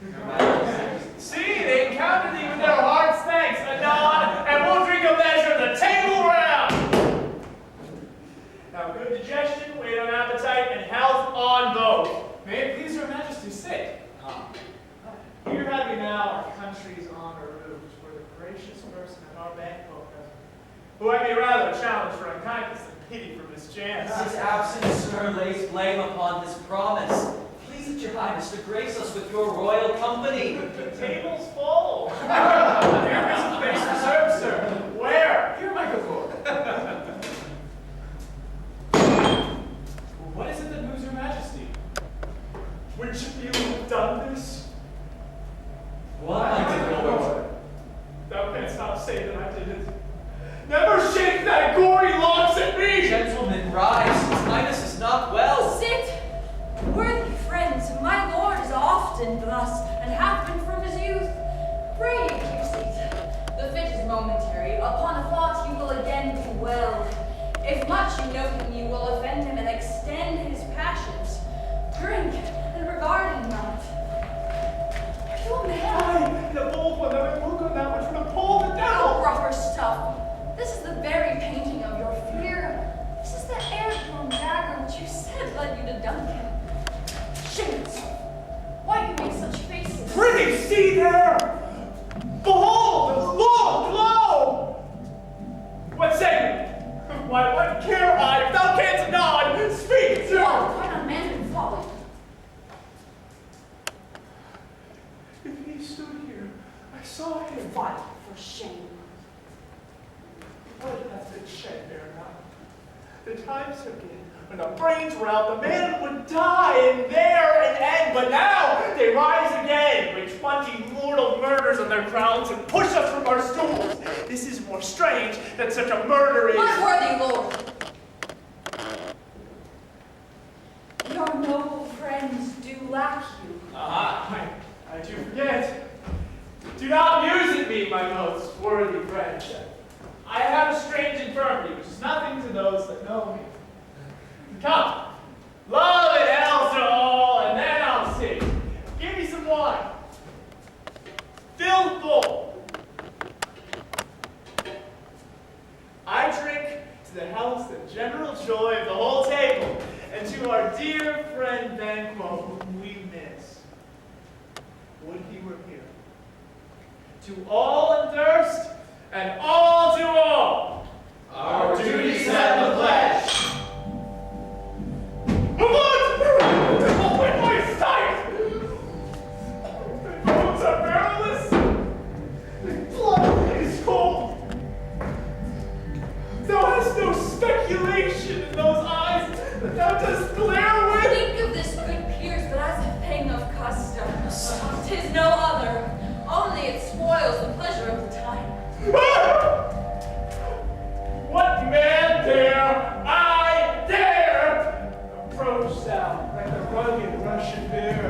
Your Majesty. See, they encountered thee with their heart's thanks, a nod, and we'll drink a measure of the table round. Now, good digestion, weight on appetite, and health on both. May it please your Majesty, sit. Here have we now our country's honor root, where the gracious person of our banquet, who I may rather challenge for unkindness than pity for mischance. His absence, sir, lays blame upon this promise. Please, your Highness, to grace us with your royal company. The table's full. There is a place reserved, sir. Where? Here, my good lord. What is it that moves your Majesty? Which of you have done this? What, my good lord? Thou canst not say that I did it. Never shake thy gory locks at me! Gentlemen, rise. His Highness is not well. Sit! Worthy friends, my lord is often thus, and hath been from his youth. Pray ye keep seat. The fit is momentary. Upon a thought you will again do well. If much you know him, you will offend him and extend his passions. Drink, and regard him not. Are you a man? Aye, the bold one that would look on that which would have pulled it Oh, down! rougher stuff. This is the very painting of your fear. This is the air-blown dagger which you said led you to Duncan. Shame yourself. Why do you make such faces? Prithee, see there! Behold, look, lo! What say you? Why, what care I if thou canst nod? Speak, sir! Oh, quite unmanly folly. If he stood here, I saw him. What for shame? Blood hath been shed there now. The times have been when the brains were out, the man would die, and there an end. But now they rise again, with 20 mortal murders on their crowns, and push us from our stools. This is more strange than such a murder is. My worthy lord. Your noble friends do lack you. Aha, I do forget. Do not muse at me, my most worthy friend. I have a strange infirmity, which is nothing to those that know me. Come, love and health to all, and then I'll sing. Give me some wine. Fill full. I drink to the health and general joy of the whole table, and to our dear friend Banquo, whom we miss. Would he were here. To all in thirst, and all to all. Our duty set in the pledge. Open my sight! The bones are perilous. The blood is cold. Thou hast no speculation in those eyes that thou dost glare with. Think of this, good peers, but as a thing of custom. 'Tis no other, only it spoils the pleasure of the time. What man dare? I dare! Approach thou like the rugged Russian bear,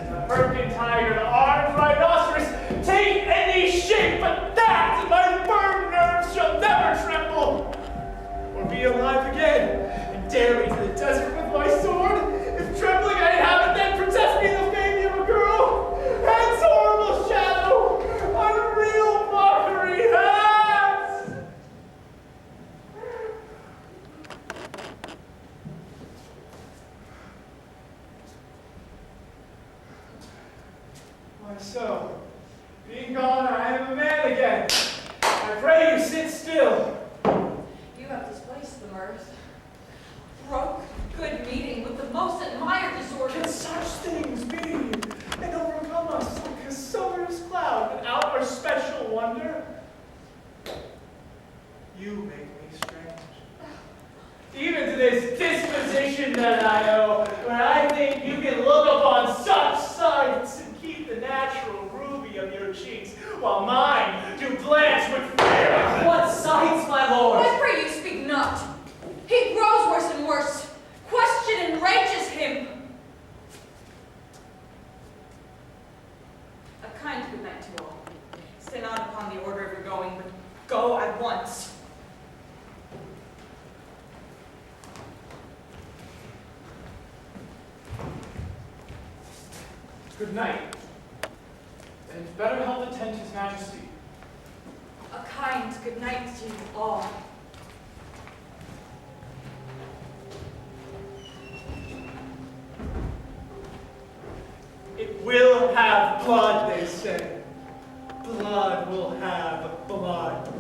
the Hyrcan tiger, the armed rhinoceros. Take any shape but that, and my firm nerves shall never tremble, or be alive again, and dare me to the desert with my sword. If trembling I inhabit, then protest me the baby of a girl. Hence, horrible shadow, unreal mockery, hence! Why so? Being gone, I am a man again. I pray you sit still. You have displaced the mirth. Broke good meeting with the most admired disorder. Can such things be and overcome us like a summer's cloud without our special wonder? You make me strange. Even to this disposition that I owe, where I think you can look upon such sights and keep the natural ruby of your cheeks, while mine do blanch with fear. What sights, my lord? I pray you speak not. He grows worse and worse. Question enrages him. A kind good night to all. Stay not upon the order of your going, but go at once. Good night. And better help attend his majesty. A kind good night to you all. It will have blood, they say. Blood will have blood.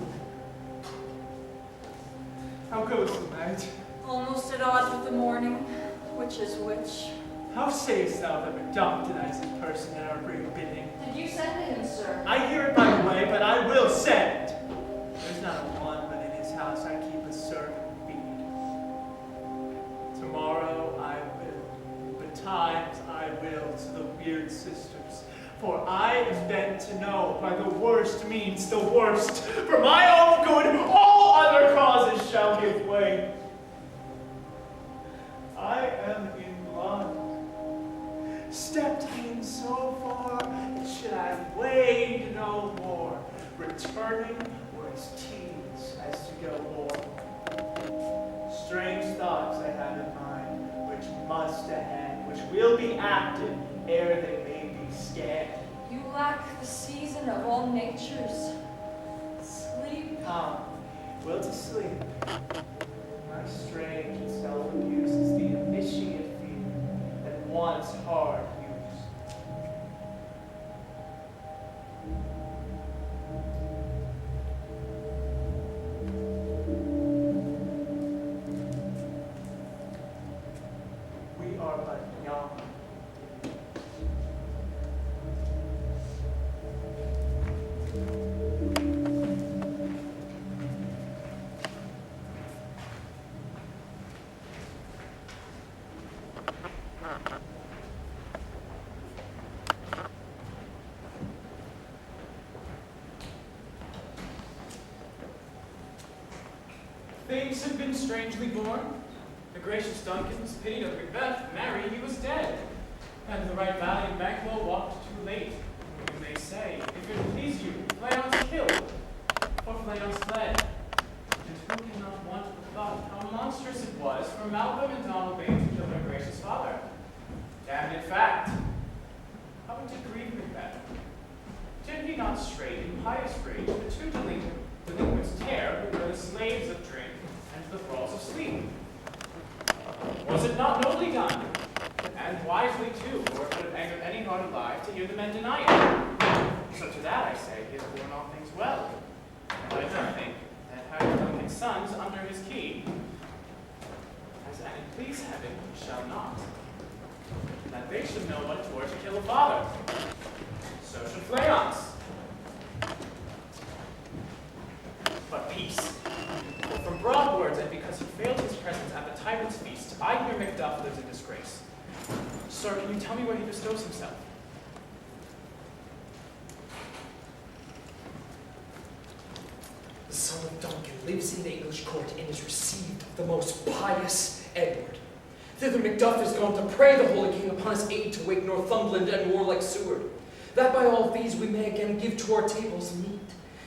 How goes the night? Almost at odds with the morning. Which is which? How sayest thou that Macduff denies his person at our great bidding? Did you send him, sir? I hear it by the way, but I will send. There's not a one, but in his house I keep a servant feed. Tomorrow I will, betimes I will to the weird sisters, for I am bent to know by the worst means the worst. For my own good, all other causes shall give way. I am in blood. Stepped in so far, that should I wade no more, returning were as tedious as to go o'er. Strange thoughts I have in mind, which must end, which will be acted ere they may be scanned. You lack the season of all natures. Sleep. Come, will to sleep. My strange and self-abuse is the initiate fear that wants hard use. We are but young. Things have been strangely born. The gracious Duncans pitied of Macbeth, marry, he was dead. And the right valiant Banquo walked too late. You may say, if it please you, Fleance killed, or Fleance fled. And who cannot want the thought how monstrous it was for Malcolm and Donald Bain to kill their gracious father? And in fact, how would it grieve Macbeth? Did he not straight in pious rage the two delinquents tear who were the slaves of drink and the thralls of sleep? Was it not nobly done? And wisely too, for it would have angered any heart alive to hear the men deny it. So to that I say, he has borne all things well. And I do think that having Duncan's sons under his key, as an it please heaven, he shall not. That they should know what it were to kill a father. So should Fleance. But peace. For from broad words, and because he failed his presence at the tyrant's feast, I hear Macduff lives in disgrace. Sir, can you tell me where he bestows himself? The son of Duncan lives in the English court and is received the most pious Edward. Thither Macduff is gone to pray the holy king upon his aid to wake Northumberland and warlike Seward, that by all these we may again give to our tables meat,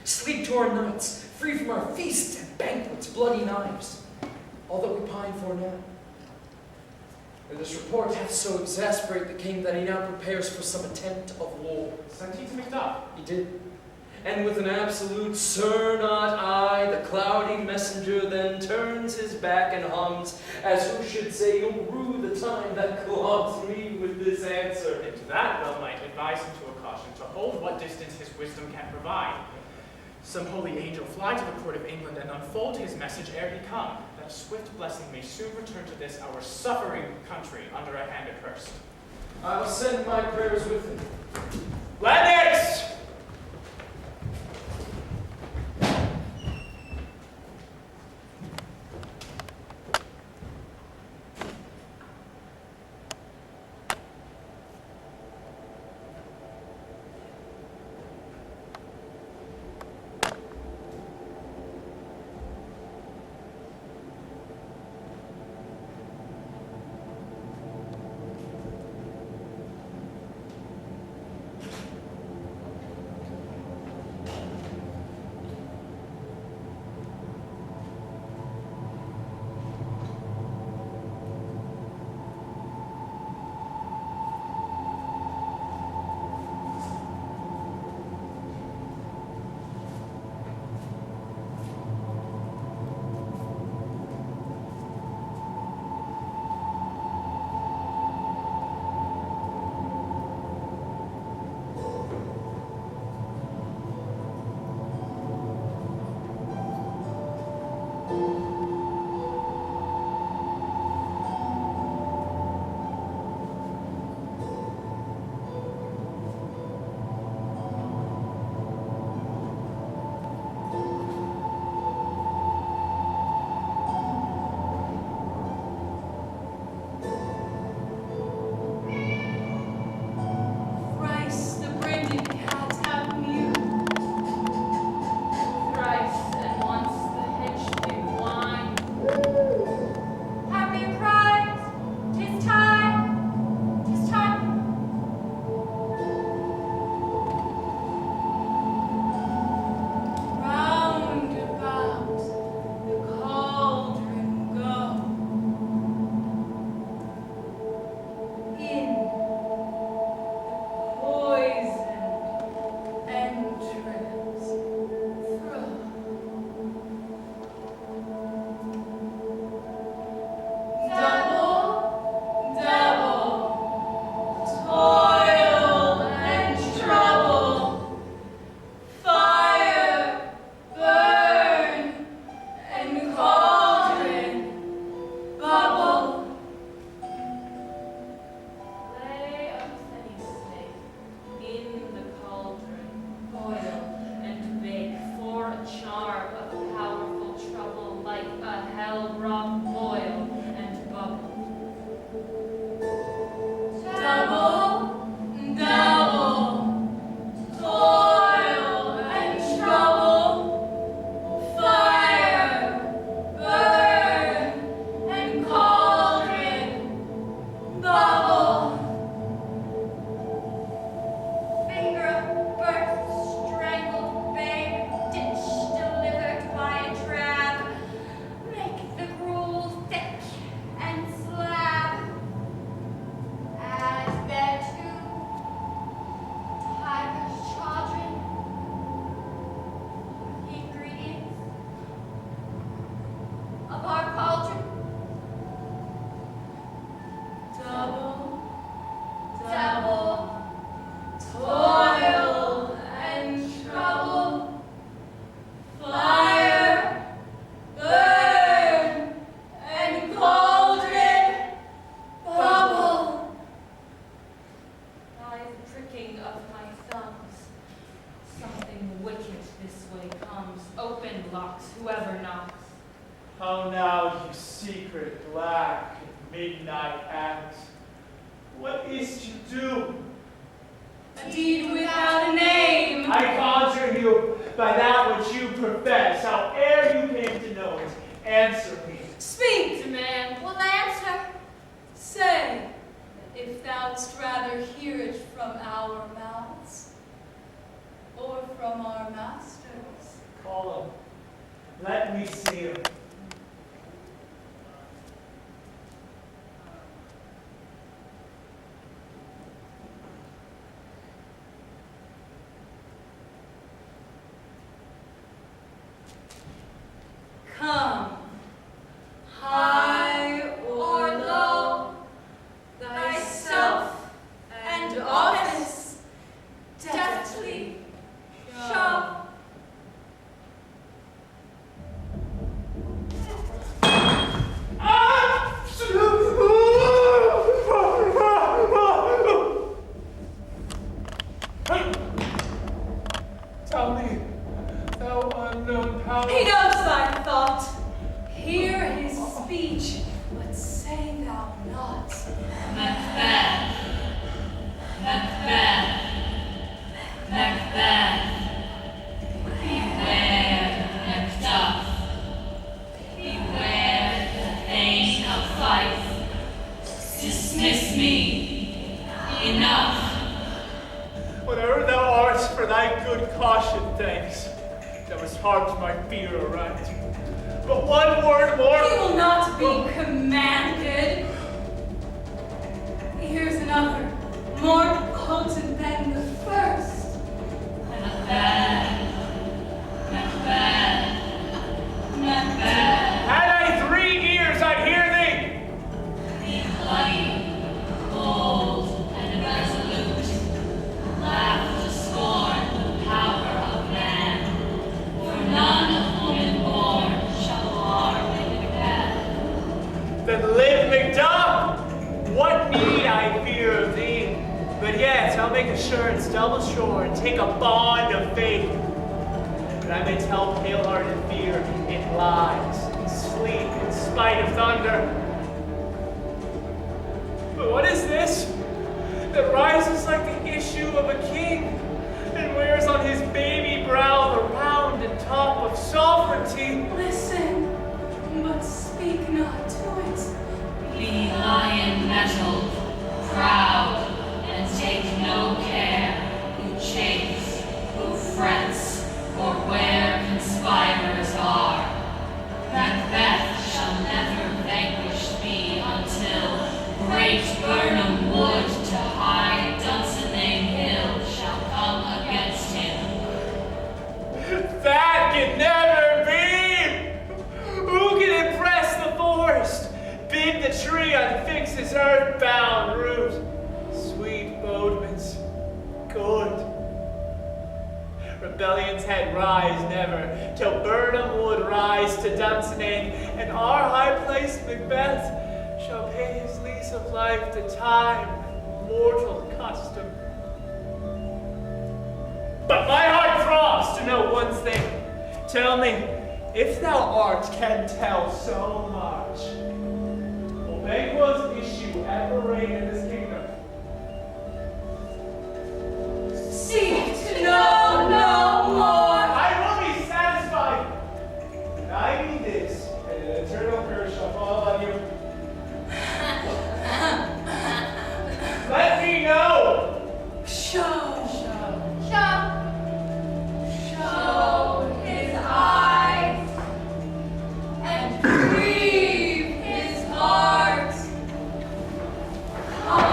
sleep to our nights, free from our feasts and banquets, bloody knives, all that we pine for now. And this report hath so exasperated the king that he now prepares for some attempt of war. Sent he to Macduff? He did. And with an absolute, "Sir, not I," the cloudy messenger then turns his back and hums, as who should say, "You'll rue the time that clogs me with this answer." And to that well might advise him to a caution, to hold what distance his wisdom can provide. Some holy angel fly to the court of England and unfold his message ere he come, that swift blessing may soon return to this our suffering country under a hand accursed. I will send my prayers with him. Lennox! knocks, whoever knocks. How now, you secret, black, and midnight act? What is to do? A deed without a name. I conjure you by that which you profess, howe'er you came to know it. Answer me. Speak, demand, will answer. Say, if thou'dst rather hear it from our mouths, or from our masters. Call him. Let me see him. Come, high or low, thyself and office deftly show. Tell me, thou unknown power. He knows thy thought. Hear his speech, but say thou not. Macbeth. Macbeth. Macbeth. Beware Macduff. Beware the thane of Fife. Dismiss me. Enough. Whatever thou art, for thy good caution, thanks. Thou hast harped my fear aright. But one word more. He will not be commanded. Here's another, more potent than the first. Macbeth. Macbeth. Macbeth. Had I 3 ears, I'd hear thee. Be bloody, bold, and resolute. Laugh to scorn the power of man. For none of woman born shall harm Macbeth. Then live, Macduff. What need I fear of thee? But yet I'll make assurance double sure and take a bond of faith, that I may tell pale-hearted fear in lies, in sleep, in spite of thunder. But what is this that rises like the issue of a king and wears on his baby brow the round and top of sovereignty? Listen, but speak not to it. Be lion-mettled, proud, and take no care who chafes, who frets, or where conspirers are. Macbeth shall never vanquish thee until great Burnham Wood to high Dunsinane Hill shall come against him. That can never be! Who can impress the forest? Bid the tree unfix his earthbound root. Sweet bodements, good. Rebellion's head rise never, till Burnham would rise to Dunsinane, and our high-placed Macbeth shall pay his lease of life to time and mortal custom. But my heart throbs to know one thing. Tell me, if thou art can tell so much, will Banquo's issue ever reign in this kingdom? Seek to know no more. I will be satisfied. And I be this, and an eternal curse shall fall on you. Let me know. Show his eyes and grieve his heart. Come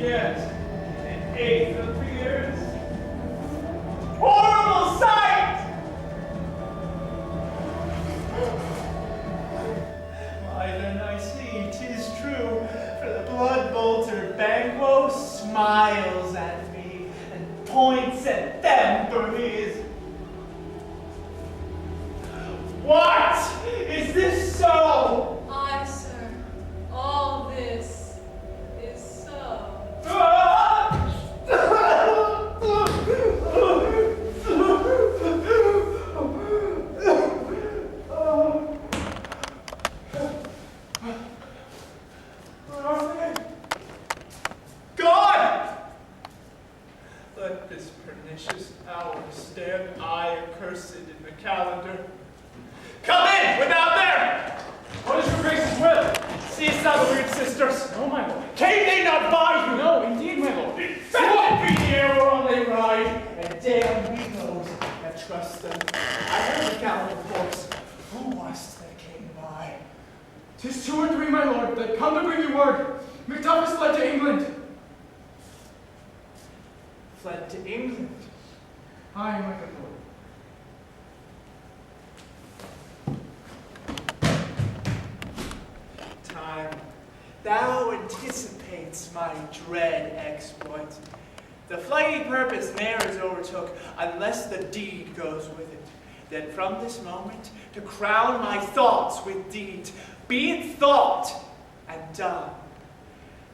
yet an eighth appears. Horrible sight! Why then I see 'tis true, for the blood bolter Banquo smiles at me and points at them for his. What? Is this so? Aye, sir. All this is so. God! Let this pernicious hour stand I accursed in the calendar. Come in, without there! What is your grace's will? Seest thou the weird sisters? No, my lord. Came they not by you? No, indeed, my lord. Fetched be the air whereon they ride, and damn we those that trust them. I heard the gallant reports. Who was that came by? 'Tis 2 or 3, my lord, that come to bring you word. Macduff is fled to England. Fled to England. Aye, my good lord. Time, thou anticipates my dread exploit. The flighty purpose ne'er is overtook, unless the deed goes with it. Then from this moment, to crown my thoughts with deeds, be it thought and done.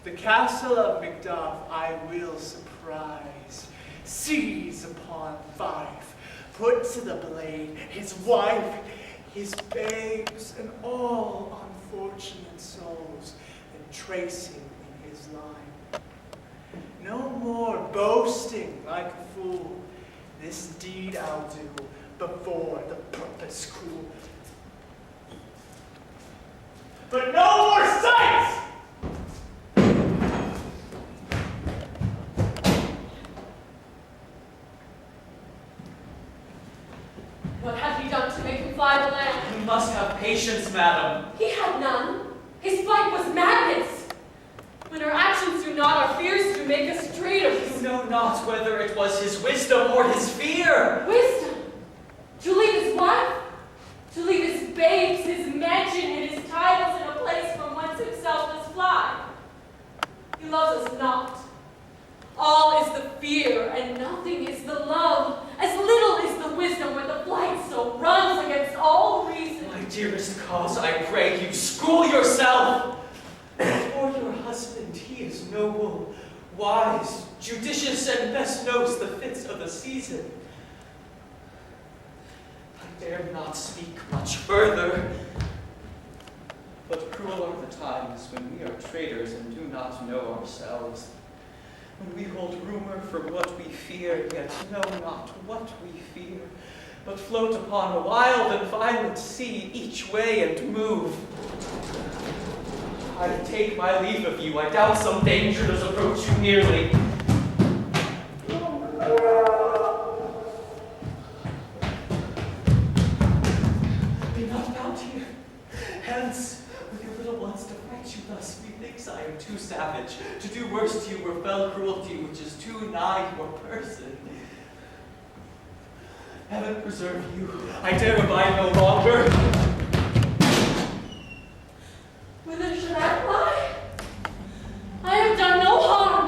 The castle of Macduff I will surprise, seize upon Fife, put to the blade his wife, his babes, and all unfortunate souls, and trace him in his line. No more boasting like a fool, this deed I'll do before the purpose cool. But no more sights! What had he done to make him fly the land? You must have patience, madam. He had none. His flight was madness. When our actions do not, our fears do make us traitors. You know not whether it was his wisdom or his fear. Wisdom. To leave his wife, to leave his babes, his mansion, and his titles in a place from whence himself does fly. He loves us not. All is the fear, and nothing is the love. As little is the wisdom where the flight so runs against all reason. My dearest cause, I pray you, school yourself. For your husband, he is noble, wise, judicious, and best knows the fits of the season. I dare not speak much further. But cruel are the times when we are traitors and do not know ourselves. When we hold rumor for what we fear, yet know not what we fear, but float upon a wild and violent sea each way and move. I take my leave of you. I doubt some danger does approach you nearly. Be not bound here. Hence, with your little ones to fight you thus, methinks I am too savage. To do worse to you were fell cruelty, which is too nigh your person. Heaven preserve you. I dare abide no longer. Whither should I fly? I have done no harm.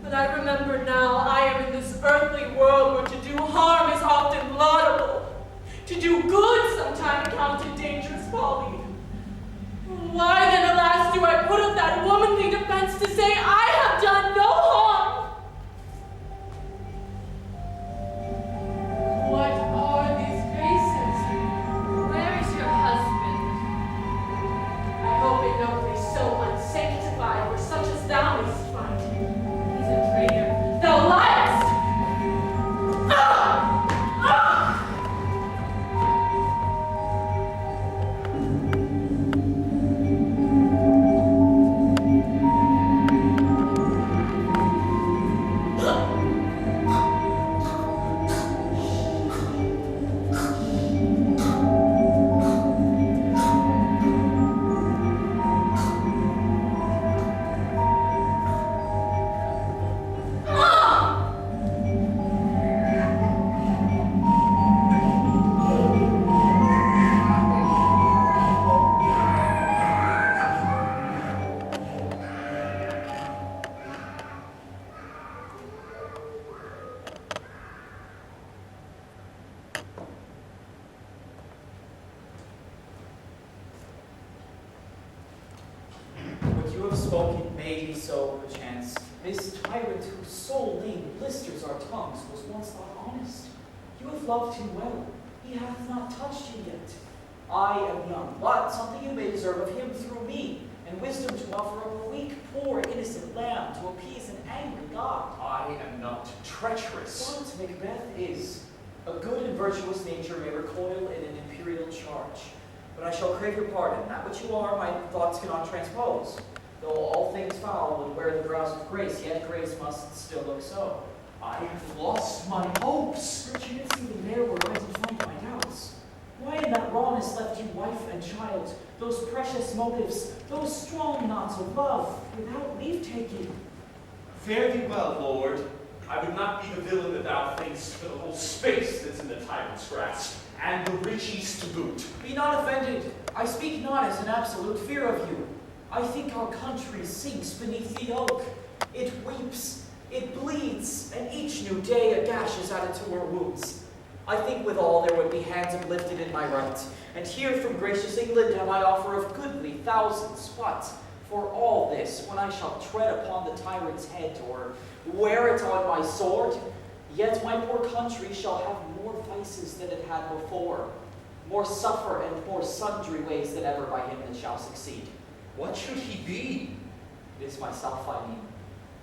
But I remember now I am in this earthly world where to do harm is often laudable. To do good sometimes accounted dangerous folly. Why then, alas, do I put up that womanly defense to say I have done no harm? What are these faces? spoken may be so, perchance. This tyrant whose sole name blisters our tongues was once thought honest. You have loved him well. He hath not touched you yet. I am young, but something you may deserve of him through me, and wisdom to offer up a weak, poor, innocent lamb to appease an angry God. I am not treacherous. What Macbeth is. A good and virtuous nature may recoil in an imperial charge. But I shall crave your pardon. That which you are, my thoughts cannot transpose. Though all things foul would wear the brows of grace, yet grace must still look so. I have lost my hopes. Perchance even there were I to find my doubts. Why in that rawness left you wife and child, those precious motives, those strong knots of love, without leave-taking? Fare thee well, Lord. I would not be the villain that thou thinkst for the whole space that's in the tyrant's grasp, and the rich east to boot. Be not offended. I speak not as an absolute fear of you. I think our country sinks beneath the yoke. It weeps, it bleeds, and each new day a gash is added to her wounds. I think withal there would be hands uplifted in my right, and here from gracious England have I offer of goodly thousands. But for all this, when I shall tread upon the tyrant's head, or wear it on my sword, yet my poor country shall have more vices than it had before, more suffer and more sundry ways than ever by him that shall succeed. What should he be? It is myself, I mean,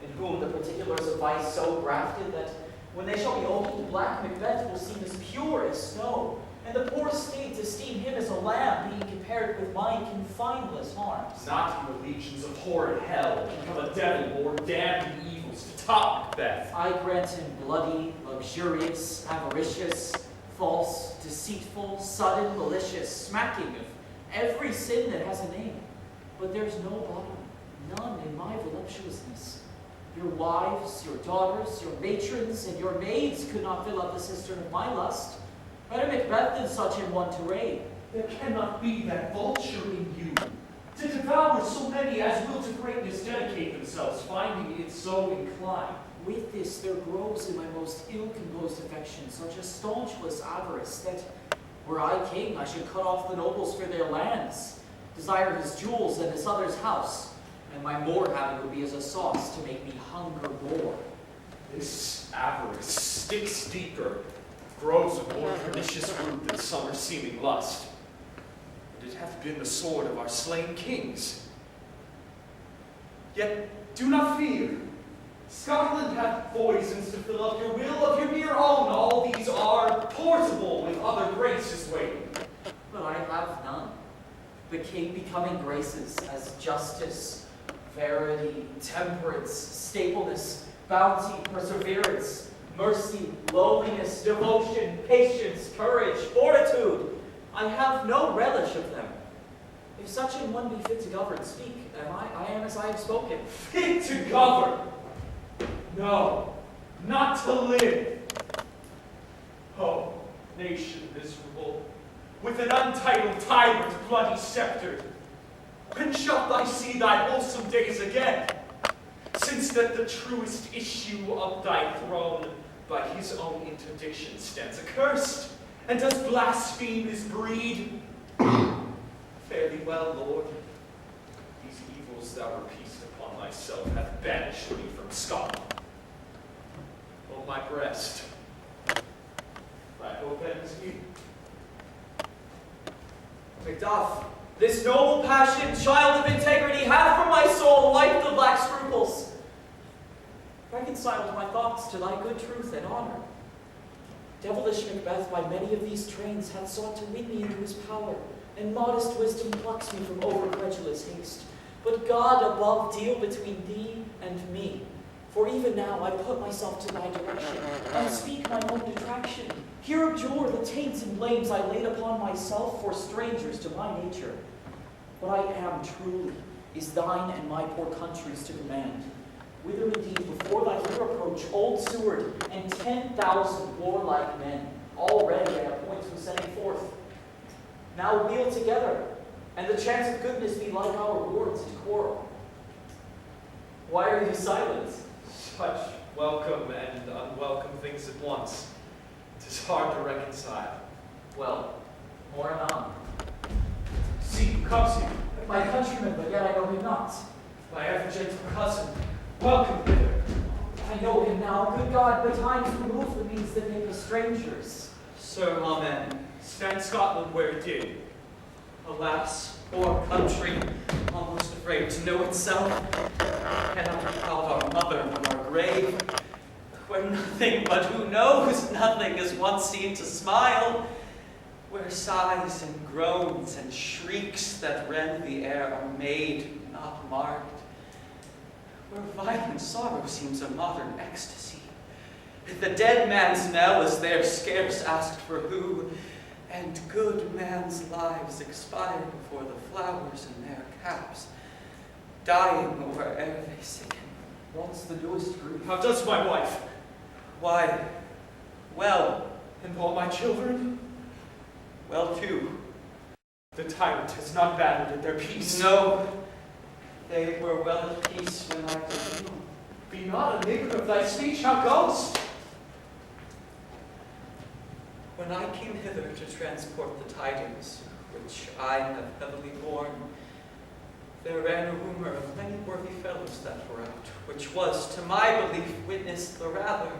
in whom the particulars of vice so grafted that when they shall be opened, black Macbeth will seem as pure as snow, and the poor states esteem him as a lamb, being compared with my confineless harms. Not your legions of horrid hell become a devil more damned evils to top Macbeth. I grant him bloody, luxurious, avaricious, false, deceitful, sudden, malicious, smacking of every sin that has a name. But there's no bottom, none in my voluptuousness. Your wives, your daughters, your matrons, and your maids could not fill up the cistern of my lust. Better Macbeth than such in one to raid. There cannot be that vulture in you, to devour so many as will to greatness dedicate themselves, finding it so inclined. With this there grows in my most ill-composed affection such a staunchless avarice that, were I king, I should cut off the nobles for their lands, desire his jewels and his other's house, and my more having would be as a sauce to make me hunger more. This avarice sticks deeper, grows a more pernicious root than summer seeming lust. And it hath been the sword of our slain kings. Yet do not fear. Scotland hath poisons to fill up your will of your mere own. All these are portable with other graces waiting. But I have none. The king becoming graces as justice, verity, temperance, stableness, bounty, perseverance, mercy, lowliness, devotion, patience, courage, fortitude. I have no relish of them. If such an one be fit to govern, speak. I am as I have spoken. Fit to govern? No, not to live. Oh, nation miserable, with an untitled tyrant bloody sceptered. When shalt thou see thy wholesome days again? Since that the truest issue of thy throne by his own interdiction stands accursed, and does blaspheme his breed. Fare thee well, Lord. These evils thou repeatest upon thyself hath banished me from Scotland. O my breast, thy hope ends here. Macduff, this noble passion, child of integrity, hath from my soul wiped the black scruples, reconciled my thoughts to thy good truth and honor. Devilish Macbeth by many of these trains hath sought to win me into his power, and modest wisdom plucks me from over-credulous haste. But God above deal between thee and me, for even now I put myself to thy direction, and speak my own detraction. Here abjure the taints and blames I laid upon myself for strangers to my nature. What I am truly is thine and my poor country's to command. Whither indeed before thy here approach old Seward and 10,000 warlike men, all ready at a point from setting forth. Now wheel together, and the chance of goodness be like our words and quarrel. Why are you silent? Such welcome and unwelcome things at once. 'Tis hard to reconcile. Well, more anon. See who comes here. My countryman, but yet I know him not. My ever-gentle cousin, welcome hither. I know him now, good God, but times remove the means that make us strangers. Sir, amen. Stand Scotland where it did. Alas, poor country, almost afraid to know itself, cannot be called our mother from our grave, where nothing but who knows nothing is once seen to smile, where sighs and groans and shrieks that rend the air are made, not marked, where violent sorrow seems a modern ecstasy. The dead man's knell is there scarce asked for who, and good men's lives expire before the flowers in their caps, dying where'er they sicken. What's the newest grief? How does my wife? Why, well, And all my children? well too. The tyrant has not battered their peace. No, they were well at peace when I took you. Be not a nigger of thy speech, how goes? When I came hither to transport the tidings, which I have heavily borne, there ran a rumor of many worthy fellows that were out, which was, to my belief, witnessed the rather,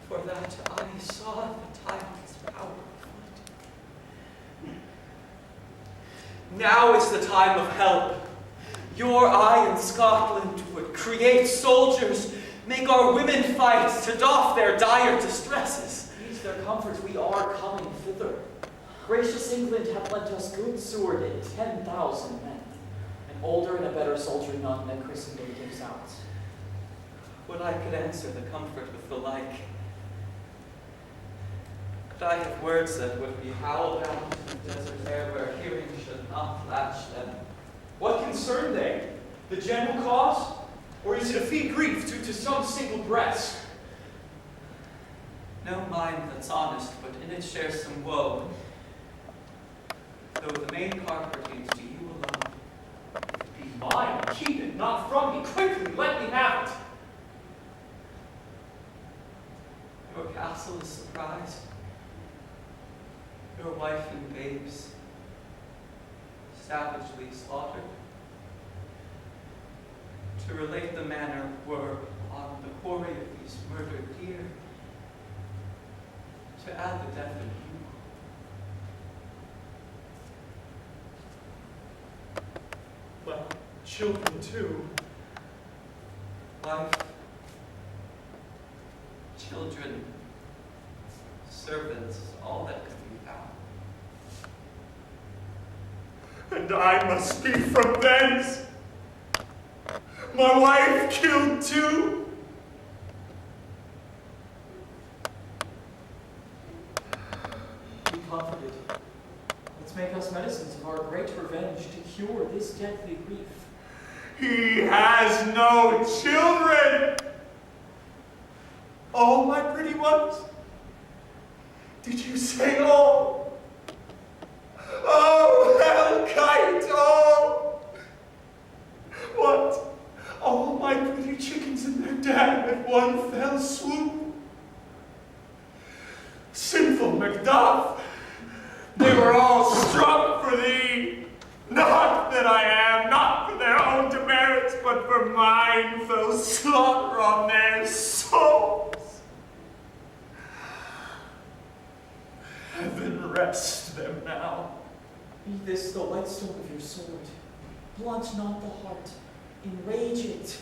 for that I saw the tyrant's power afoot. Now is the time of help. Your eye in Scotland would create soldiers, make our women fight to doff their dire distresses. Ease their comfort, we are coming thither. Gracious England hath lent us good sword and 10,000 men. An older and a better soldier none than Christendom gives out. Would I could answer the comfort with the like. But I have words that would be howled out in the desert air where hearing should not latch them. What concern they? The general cause? Or is it a fee grief due to some single breast? No mind that's honest, but in it shares some woe. Though the main part pertains to you alone. Be mine, keep it not from me. Quickly, let me have it. Your castle is surprised. Your wife and babes savagely slaughtered. To relate the manner were on the quarry of these murdered deer. To add the death of you. Well, children too. Wife, children, servants, all that could be found. And I must be from thence. My wife killed too. Be comforted. Let's make us medicines of our great revenge to cure this deadly grief. He has no children. All my pretty ones. Did you say all? Oh, hell-kite, all! What? All my pretty chickens and their dam at one fell swoop? Sinful Macduff, they were all struck for thee. Not that I am, not for their own demerits, but for mine fell slaughter on their souls. Heaven rest them now. Be this the whetstone of your sword. Blunt not the heart, enrage it.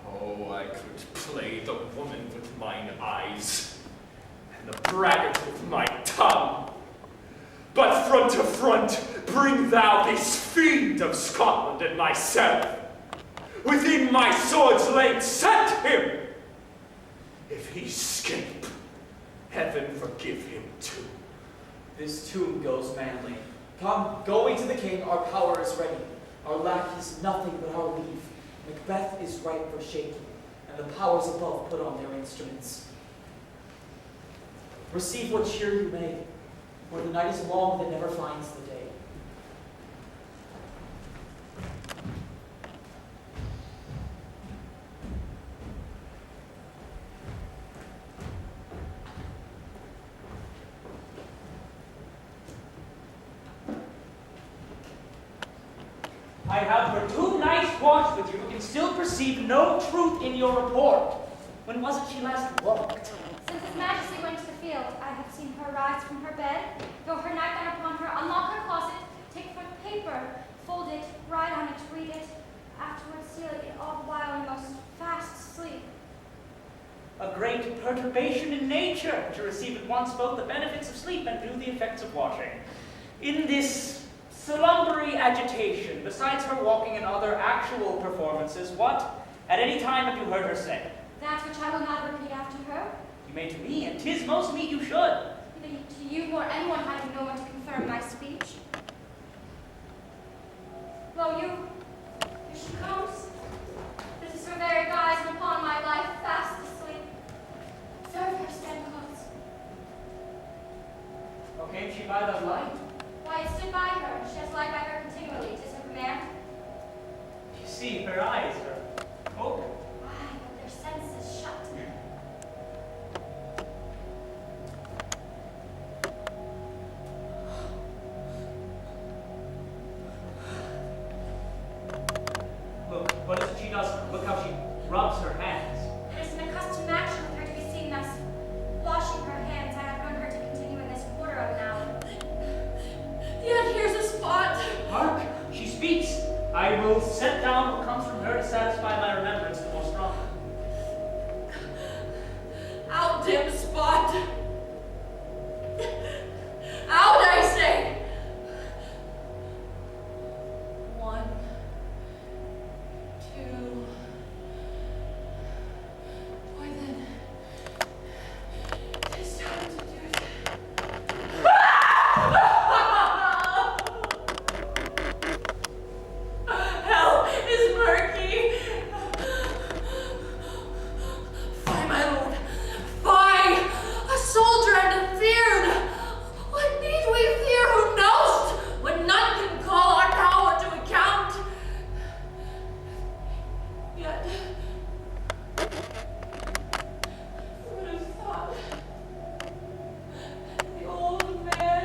Oh, I could play the woman with mine eyes, and the braggart with my tongue. But front to front, bring thou this fiend of Scotland and myself. Within my sword's length, set him. If he escape, heaven forgive him too. This tomb goes manly. Come, go we to the king, our power is ready. Our lack is nothing but our leave. Macbeth is ripe for shaking, and the powers above put on their instruments. Receive what cheer you may, for the night is long that never finds the day. I have for 2 nights watched with you, but can still perceive no truth in your report. When was it she last walked? Since His Majesty went to the field, I have seen her rise from her bed, throw her nightgown upon her, unlock her closet, take forth paper, fold it, write on it, read it, afterwards seal it, all the while in most fast sleep. A great perturbation in nature to receive at once both the benefits of sleep and do the effects of washing. In this slumbery agitation, besides her walking and other actual performances, what at any time have you heard her say? That which I will not repeat after her. You may to me, and 'tis most meet you should. Neither to you nor anyone having no one to confirm my speech. Lo, here she comes. This is her very guise, and upon my life, fast asleep. Serve her, stand close. How came she by that light? Why, it stood by her. She has light by her continually. 'Tis her command. You see, her eyes are open. Why, but their senses shut. Look, what is it she does? Look how she rubs her hands. It is an accustomed action with her to be seen thus washing her hands. I have known her to continue in this quarter of an hour. Yet here's a spot. Hark! She speaks. I will set down what comes from her to satisfy my remembrance the more strongly. Out, dim spot. Out, I say. 1, 2. Why then, 'tis time to do it. Hell is murky. Fie, my lord. Fie! A soldier and a feared. What need we fear? Who knows? When none can call our power to account. Yet, who would have thought the old man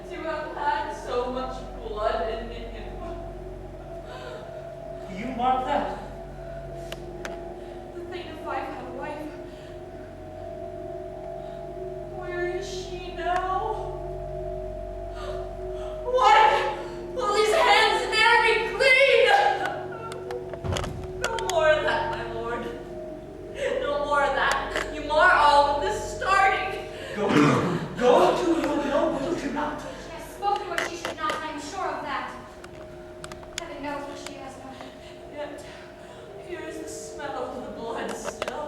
to have had so much blood in him? Do you mark that? The thing if I've had a wife. Where is she now? What? Will these hands ne'er be clean? No more of that, my lord. No more of that. You mar all with this starting. Go to your noble, will you not? She has spoken what she should not, and I am sure of that. Heaven knows what she has not. Yet, here is the smell of the blood still.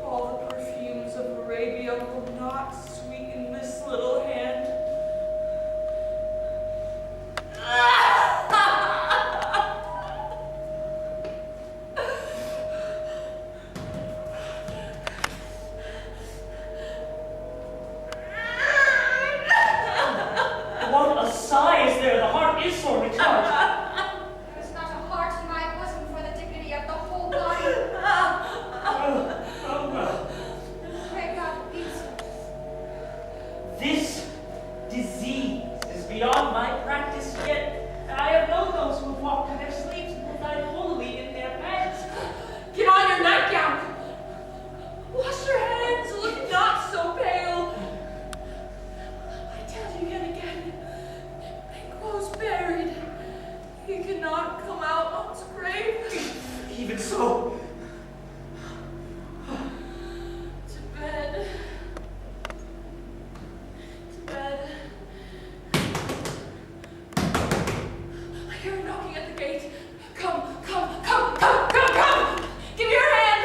All the perfumes of Arabia will not sweeten this little hand. What a sigh is there! The heart is sorely charged. There is not a heart in my bosom for the dignity of the whole body. Oh well. Pray God leads her. This disease is beyond my practice yet. I have known those who have walked to their sleeps and died wholly in their beds. Get on your nightgown. Wash your hands. Look not so pale. I tell you yet again, Banquo's buried. He cannot come out on his grave. Even so, To bed. To bed. I hear him knocking at the gate. Come, come, come, come, come, come! Give me your hand!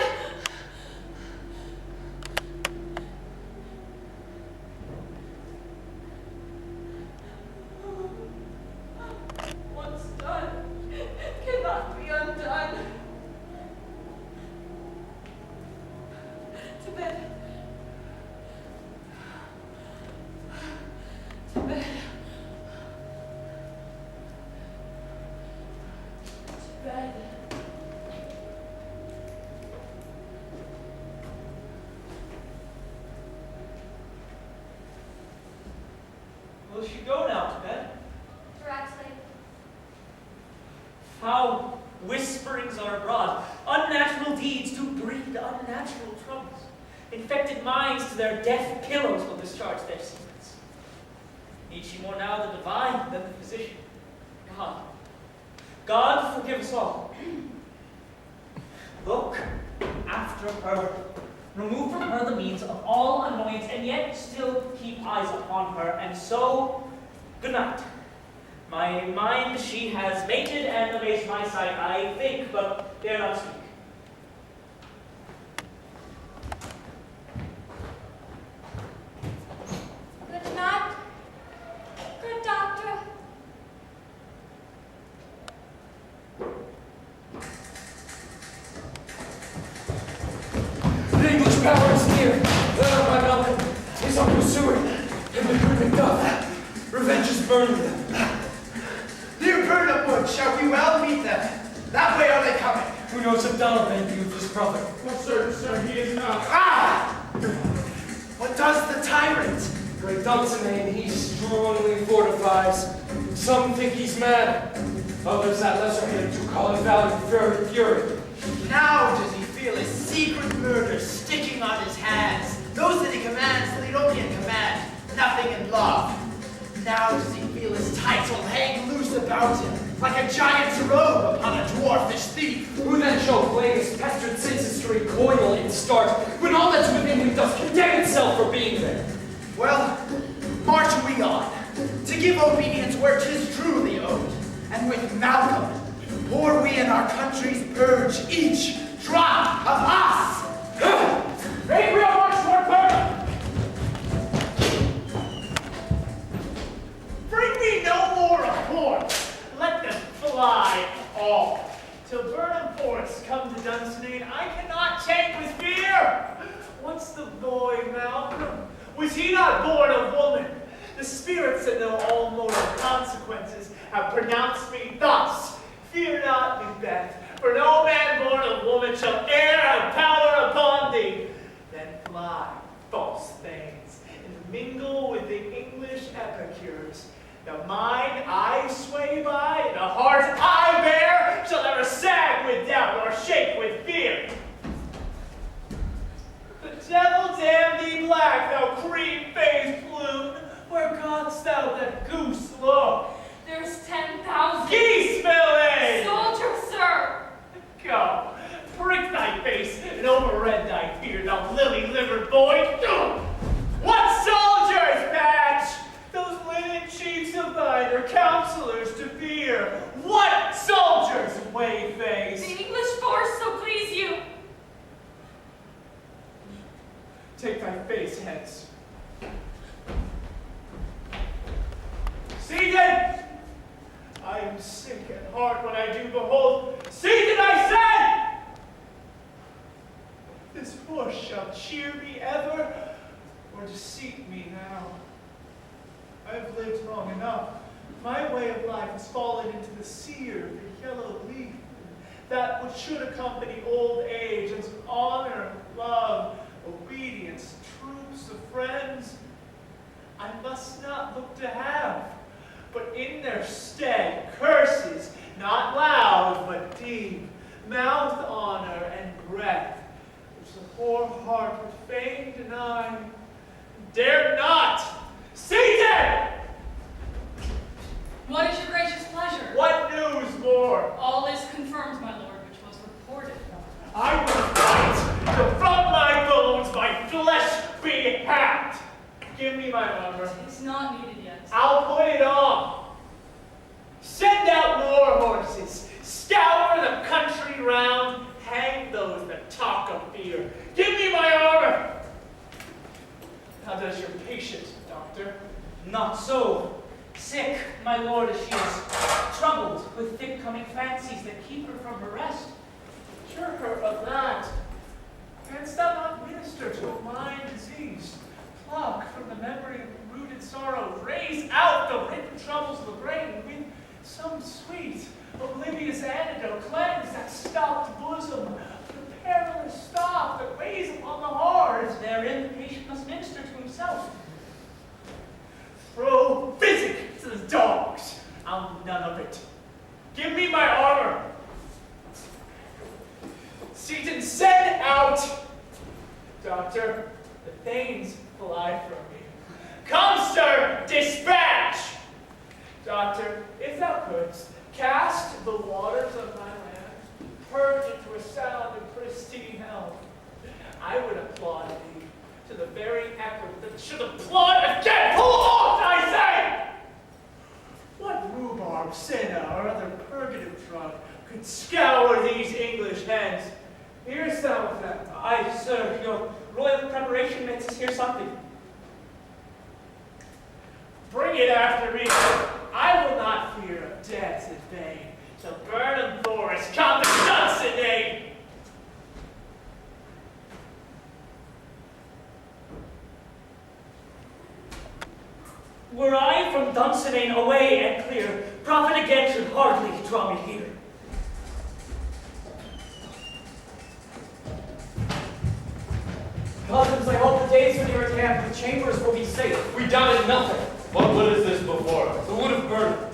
Once done, cannot be undone. To bed. To bed. To bed. will she go now to bed? How whisperings are abroad, unnatural deeds do breed unnatural troubles. Infected minds to their death pillows will discharge their secrets. Need she more now the divine than the physician? God forgive us all. Look after her. Remove from her the means of all annoyance, and yet still keep eyes upon her. And so, good night. My mind she has mated, and amazed my sight, I think, but dare not speak. Good night. Good doctor. The English power is near. My Malcolm is our pursuer, and the good Macduff. Revenge is burning them. Near Burnham Wood shall we well meet them. That way are they coming. Who knows if Donald may be with his brother? Most certain, sir, he is not. Ah! What does the tyrant? Great Dunsinane, he strongly fortifies. Some think he's mad. Others at lesser hand do call him valiant fury. Now does he feel his secret murder sticking on his hands. Those that he commands lead only in command, nothing in love. Now does he feel his title hang loose about him, like a giant's robe upon a dwarfish thief. Who then shall blame his pestered senses to recoil and start, when all that's within him doth condemn itself for being there? Well, march we on, to give obedience where 'tis truly owed, and with Malcolm, pour we in our country's purge each drop of us. Make real march toward Burnham! Bring me no more of horns. Let them fly all. Till Burnham forts come to Dunsinane, I cannot chafe with fear. What's the boy, Malcolm? Was he not born of woman? The spirits that know all mortal consequences have pronounced me thus. Fear not, Macbeth, for no man born of woman shall e'er have power upon thee. Then fly, false thanes, and mingle with the English epicures. The mind I sway by, the heart I bear, shall never sag with doubt or shake with fear. The devil damn thee black, thou cream-faced loon! Where goest thou that goose look? There's 10,000 Geese, Billy! soldiers, sir. Go, prick thy face and overred thy fear, thou lily-livered boy! What soldiers, Patch? Those linen chiefs of thine are counselors to fear. What soldiers, Wayface? The English force, so please you. Take thy face hence. Seated! I am sick at heart when I do behold. Seated, I said! This horse shall cheer me ever, or deceit me now. I have lived long enough. My way of life has fallen into the sear, the yellow leaf, that which should accompany old age, as honor, love, obedience, troops of friends. I must not look to have, but in their stead curses, not loud but deep, mouth honor and breath, which the poor heart would fain deny, dare not. Seated! What is your gracious pleasure? What news more? All is confirmed, my lord, which was reported. I will fight till from my bones my flesh be hacked. Give me my armor. It's not needed yet. I'll put it on. Send out more horses. Scour the country round. Hang those that talk of fear. Give me my armor. How does your patient, doctor? Not so. Sick, my lord, as she is troubled with thick-coming fancies that keep her from her rest. Cure her of that. Canst thou not minister to a mind diseased? Pluck from the memory of rooted sorrow. Raise out the written troubles of the brain with some sweet, oblivious antidote. Cleanse that stopped bosom. The perilous stop that weighs upon the heart. Therein the patient must minister to himself. Throw physic to the dogs. I'll none of it. Give me my armor. if thou couldst, cast the waters of thy land, purge into a sound and pristine health, I would applaud thee to the very echo that should applaud again. Pull off, I say! What rhubarb, senna, or other purgative drug could scour these English heads? Here's some of them. Aye, sir, your royal preparation makes us hear something. Bring it after me. I will not fear of death in vain. So Burnham Forest, come to Dunsinane. Were I from Dunsinane away and clear, prophet again should hardly draw me here. Cousins, I hope the days when you camp the chambers will be safe. We doubted nothing. What wood is this before us? The wood of Burnham.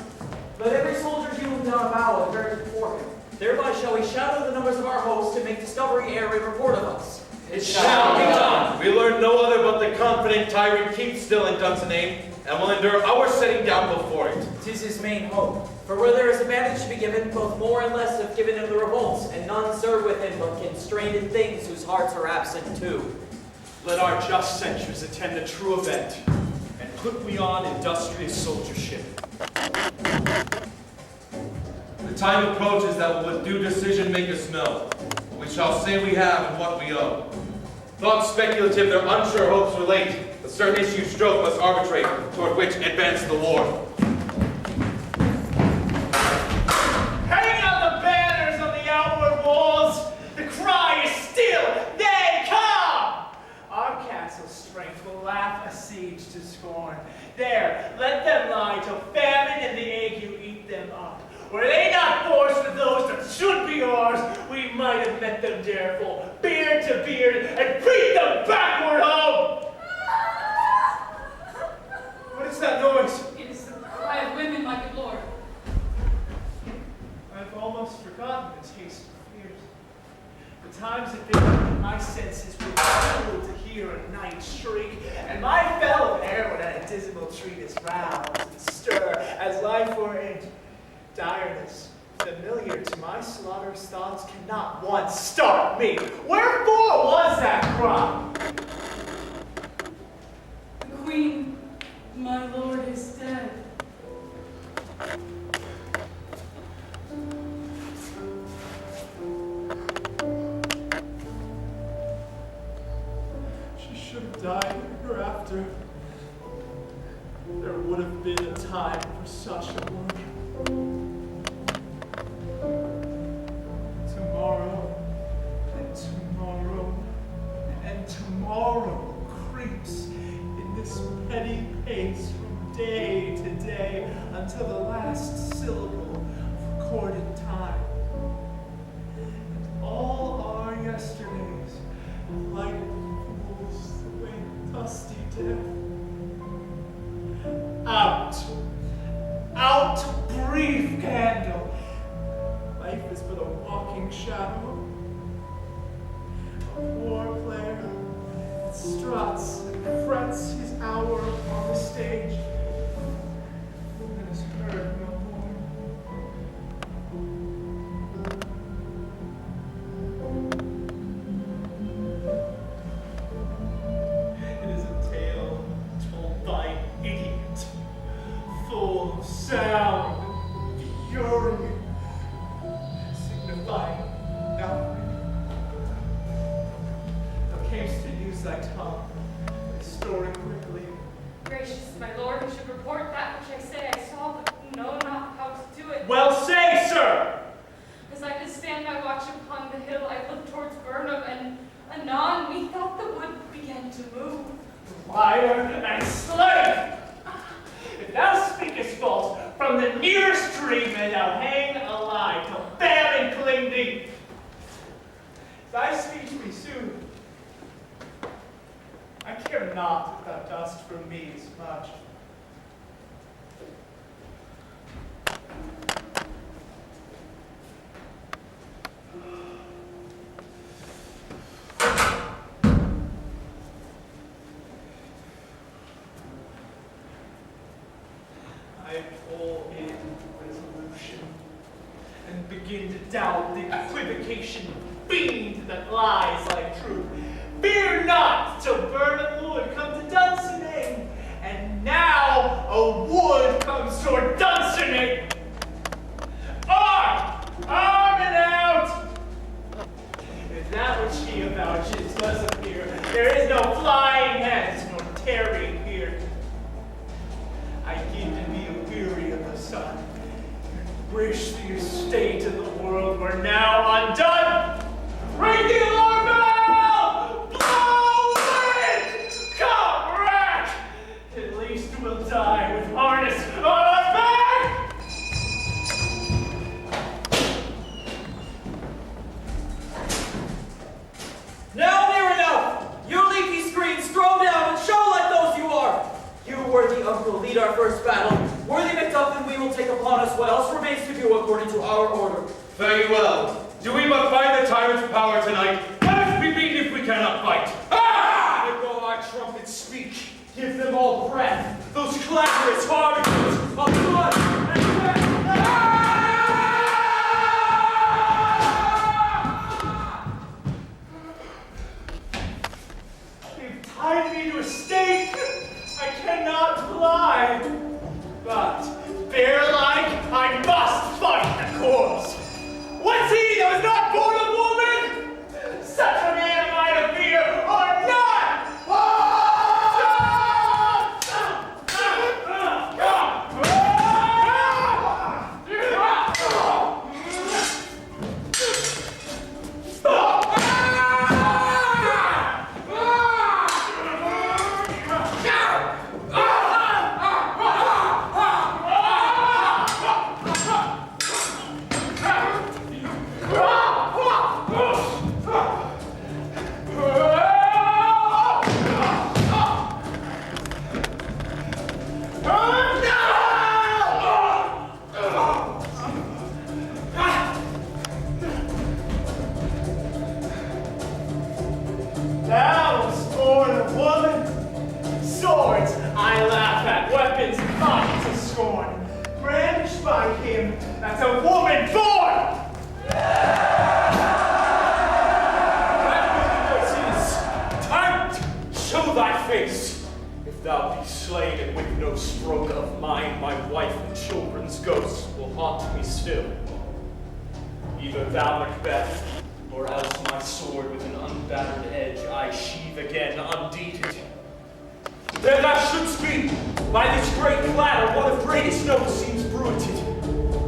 Let every soldier hew down a bough and bear it before him. Thereby shall we shadow the numbers of our host and make discovery ere a report of us. It shall be done. We learn no other but the confident tyrant keeps still in Dunsinane, and will endure our setting down before it. 'Tis his main hope. For where there is advantage to be given, both more and less have given him the revolts, and none serve with him but constrained in things whose hearts are absent too. Let our just censures attend the true event, and put we on industrious soldiership. The time approaches that will with due decision make us know what we shall say we have and what we owe. Thoughts speculative, their unsure hopes relate. A certain issue stroke must arbitrate, toward which advance the war. Hang out the banners on the outward walls. The cry is still, they come! Our castle's strength will laugh a siege to scorn. There, let them lie till famine and the ague eat them up. Were they not forced with those that should be ours, we might have met them dareful, beard to beard, and beat them backward home! What is that noise? It is the cry of women, my good lord. I've almost forgotten the taste of fears. The times have been when my senses were able to hear a night shriek, and my fellow air would at a dismal treatise rouse and stir as life were in direness. Familiar to my slaughterous thoughts cannot once start me. Wherefore was that cry? The queen, my lord, is dead. She should have died hereafter. There would have been a time for such a work. Tomorrow, and tomorrow, and tomorrow creeps in this petty pace from day to day until the last syllable of recorded time. And all our yesterdays, like pools away dusty death. Out, brief candle. Life is but a walking shadow. A poor player that struts and frets his hour upon the stage, and is heard no more. It is a tale told by an idiot, full of sound and fury, signifying nothing. Thou camest to use thy tongue, thy story quickly. Gracious, my lord, you should report that which I say I saw, but know not how to do it. Well, say, sir! As I did stand my watch upon the hill, I looked towards Burnham, and anon methought the wood began to move. Liar and slave! If thou speakest false, from the nearest tree may thou hang alive till famine cling thee. Thy speech be soothed. I care not if thou dost from me as much. I pull in begin to doubt the equivocation fiend that lies like truth. Fear not till Vernon Wood come to Dunsinane, and now a wood comes toward Dunsinane. Arm! Arm and out! If that which she avouches does appear, there is no flying hence nor tarrying here. I give to be weary of the sun. Wish the estate and the world were now undone. Ring the alarm bell! Blow wind! Come rack! At least we'll die with harness on our back! Now near enough! You leafy screens, throw down and show like those you are! You, worthy uncle, lead our first battle. Worthy Macbeth, and we will take upon us what else remains to do according to our order. Fare you well. Do we but find the tyrant's power tonight? Let us be beaten if we cannot fight. Ah! Let go our trumpets speak. Give them all breath. Those clamourous harbiangers of blood and death. You've tied me to a stake. I cannot fly. But, bear-like, I must fight the corpse. What's he that was not born of woman? Such a man am I to fear, or not! Thou was born of woman. Swords I laugh at, weapons not to scorn. Brandished by him that's a woman born! Tyrant, show thy face. If thou be slain and with no stroke of mine, my wife and children's ghosts will haunt me still. Either thou, Macbeth, or else my sword with an unbattered edge I sheathe again undeeded. There thou shouldst be, by this great clatter, one of greatest note seems bruited.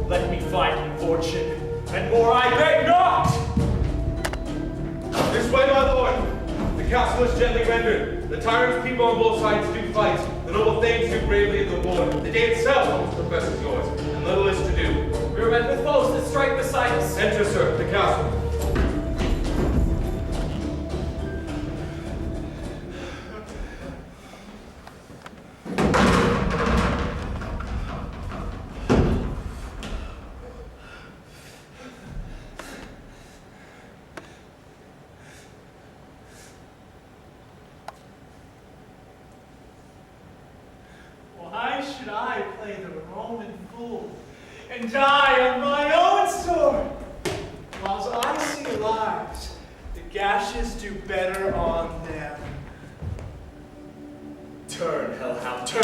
Let me fight in fortune, and more I beg not! This way, my lord. The castle is gently rendered. The tyrant's people on both sides do fight. The noble thanes do bravely in the war. The day itself almost professes yours, and little is to do. We are met with foes that strike beside us. Enter, sir, the castle. Why should I play the Roman fool and die on my own sword? Whilst I see lives, the gashes do better on them. Turn, hellhound, turn!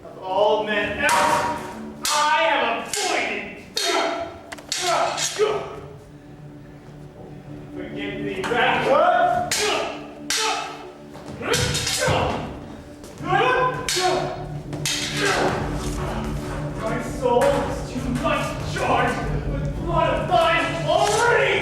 Of all men else, I am appointed. Forgive thee, backward. My soul is too much charged with blood of thine already!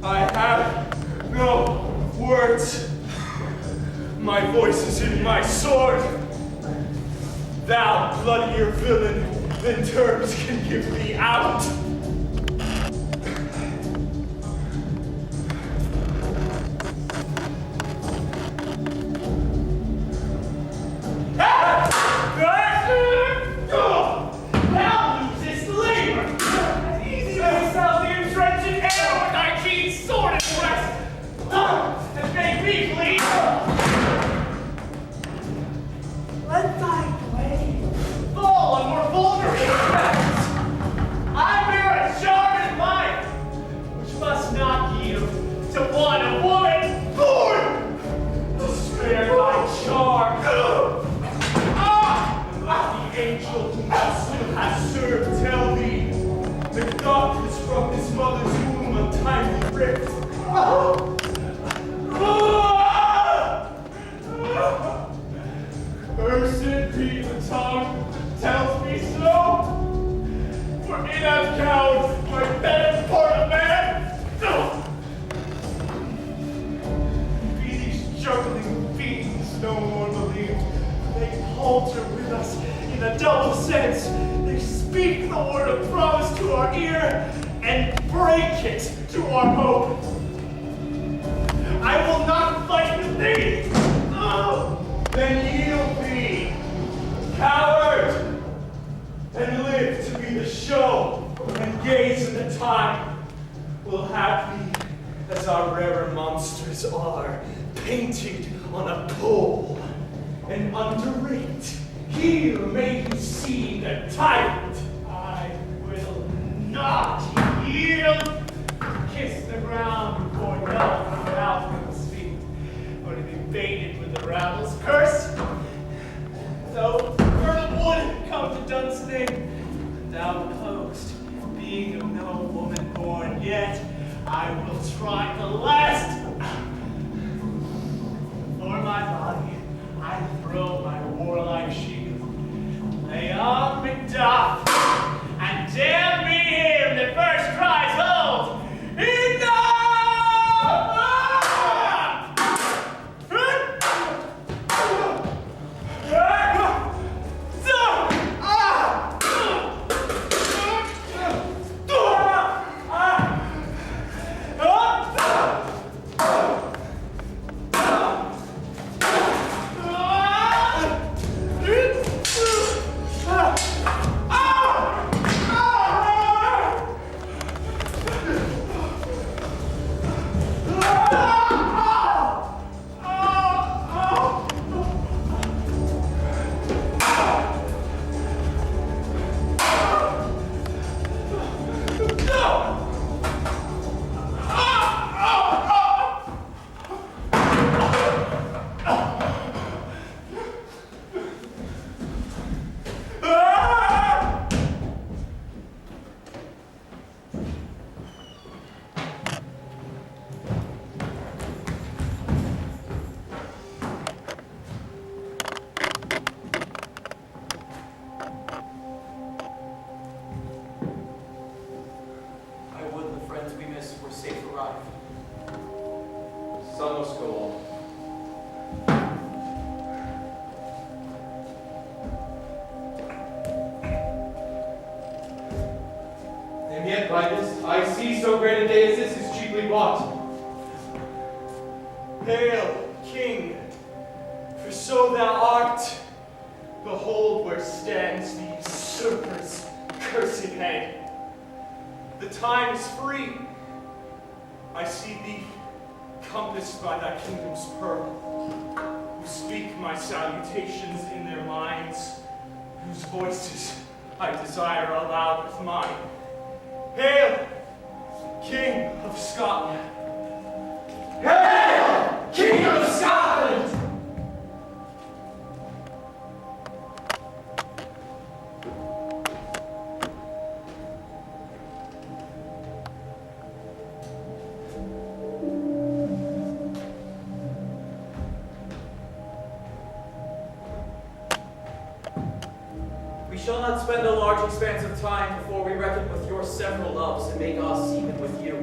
I have no words. My voice is in my sword. Thou bloodier villain than terms can give thee out. Thou losest labor! As easy as thou the entrenched arrow darkness from his mother's womb untimely ripped. Cursed be the tongue that tells me so, for it hath cowed my better part of man. Be these juggling fiends no more believed. They palter with us in a double sense. They speak the word of promise to our ear and break it to our hope. I will not fight with thee. Then yield thee, coward, and live to be the show and gaze in the time. We'll have thee as our rarer monsters are, painted on a pole, and under it, here may you see the tyrant. I will not yield. Kiss the ground before hell from mouth will speak, or to be baited with the rabble's curse. Though Colonel Wood come to Dunstan, and thou opposed, being of no woman born yet, I will try the last. For my body, I throw my warlike shield. Lay on Macbeth, and damn me him that first cries hold. Enough! Some must go on. And yet by this I see so great a day as this is cheaply bought. Hail, King, for so thou art. Behold where stands the usurper's cursed head. The time is free. I see thee compassed by thy kingdom's pearl, who speak my salutations in their minds, whose voices I desire aloud with mine. Hail, King of Scotland! Hail, King of Scotland! We shall not spend a large expanse of time before we reckon with your several loves and make us even with you.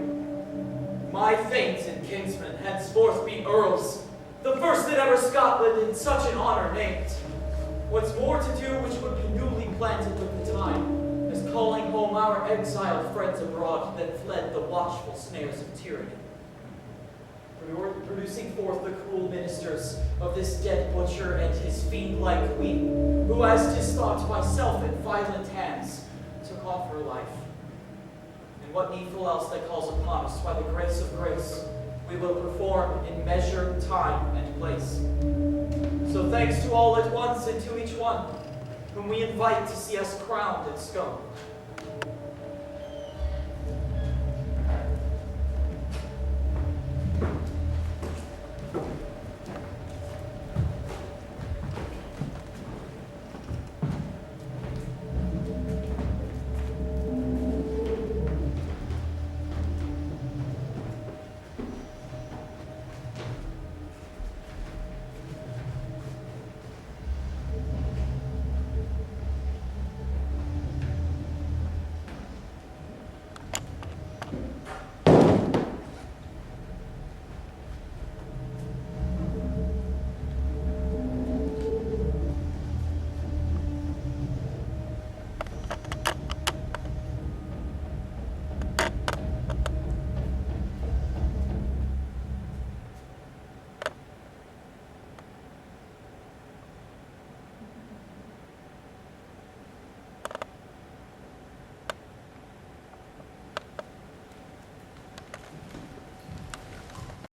My thanes and kinsmen henceforth be earls, the first that ever Scotland in such an honor named. What's more to do which would be newly planted with the time, is calling home our exiled friends abroad that fled the watchful snares of tyranny. Producing forth the cruel ministers of this dead butcher and his fiend-like queen, who as 'tis thought by self and violent hands took off her life. And what needful else that calls upon us by the grace of grace, we will perform in measure, time, and place. So thanks to all at once and to each one, whom we invite to see us crowned and scone.